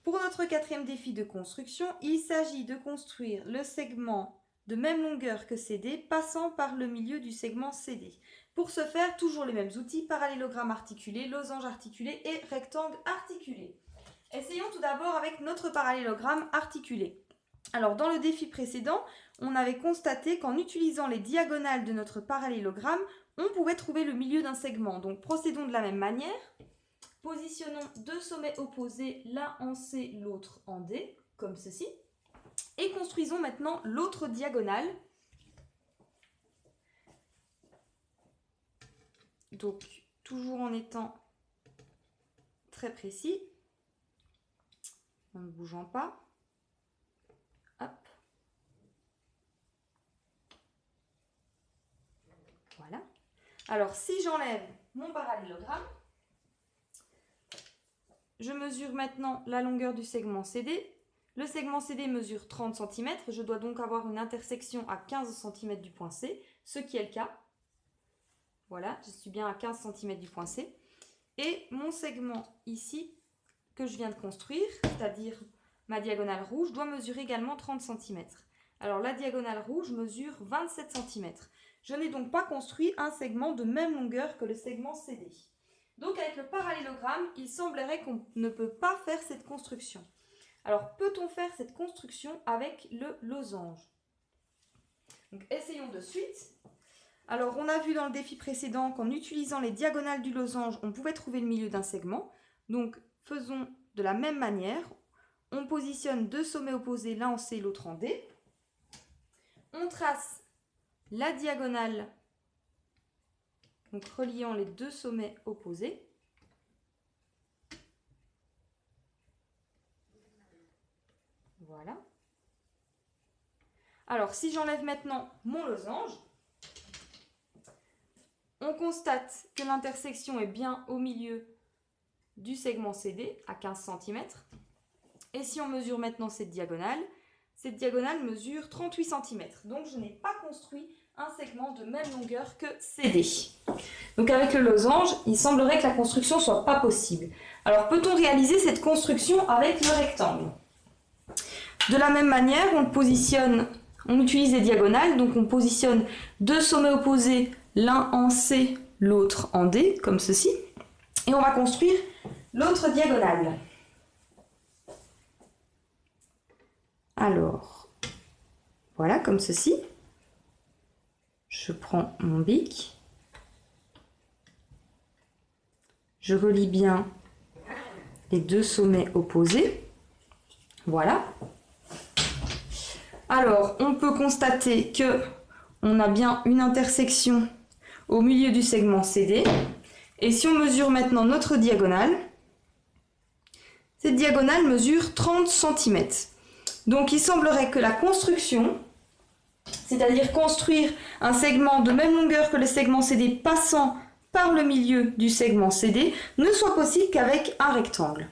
Pour notre quatrième défi de construction, il s'agit de construire le segment de même longueur que CD passant par le milieu du segment CD. Pour ce faire, toujours les mêmes outils, parallélogramme articulé, losange articulé et rectangle articulé. Essayons tout d'abord avec notre parallélogramme articulé. Alors dans le défi précédent, on avait constaté qu'en utilisant les diagonales de notre parallélogramme, on pouvait trouver le milieu d'un segment. Donc procédons de la même manière. Positionnons deux sommets opposés, l'un en C, l'autre en D, comme ceci. Et construisons maintenant l'autre diagonale. Donc, toujours en étant très précis, en ne bougeant pas. Hop. Voilà. Alors, si j'enlève mon parallélogramme, je mesure maintenant la longueur du segment CD. Le segment CD mesure 30 cm. Je dois donc avoir une intersection à 15 cm du point C, ce qui est le cas. Voilà, je suis bien à 15 cm du point C. Et mon segment ici, que je viens de construire, c'est-à-dire ma diagonale rouge, doit mesurer également 30 cm. Alors la diagonale rouge mesure 27 cm. Je n'ai donc pas construit un segment de même longueur que le segment CD. Donc avec le parallélogramme, il semblerait qu'on ne peut pas faire cette construction. Alors peut-on faire cette construction avec le losange? Donc essayons de suite. Alors on a vu dans le défi précédent qu'en utilisant les diagonales du losange, on pouvait trouver le milieu d'un segment. Donc faisons de la même manière. On positionne deux sommets opposés, l'un en C, l'autre en D. On trace la diagonale, donc reliant les deux sommets opposés. Voilà. Alors, si j'enlève maintenant mon losange, on constate que l'intersection est bien au milieu du segment CD, à 15 cm. Et si on mesure maintenant cette diagonale mesure 38 cm. Donc, je n'ai pas construit un segment de même longueur que CD. Donc avec le losange, il semblerait que la construction ne soit pas possible. Alors peut-on réaliser cette construction avec le rectangle? De la même manière, on utilise les diagonales, donc on positionne deux sommets opposés, l'un en C, l'autre en D, comme ceci. Et on va construire l'autre diagonale. Alors, voilà, comme ceci. Je prends mon bic. Je relie bien les deux sommets opposés. Voilà. Alors, on peut constater que on a bien une intersection au milieu du segment CD. Et si on mesure maintenant notre diagonale, cette diagonale mesure 30 cm. Donc, il semblerait que la construction, c'est-à-dire construire un segment de même longueur que le segment CD passant par le milieu du segment CD, ne soit possible qu'avec un rectangle.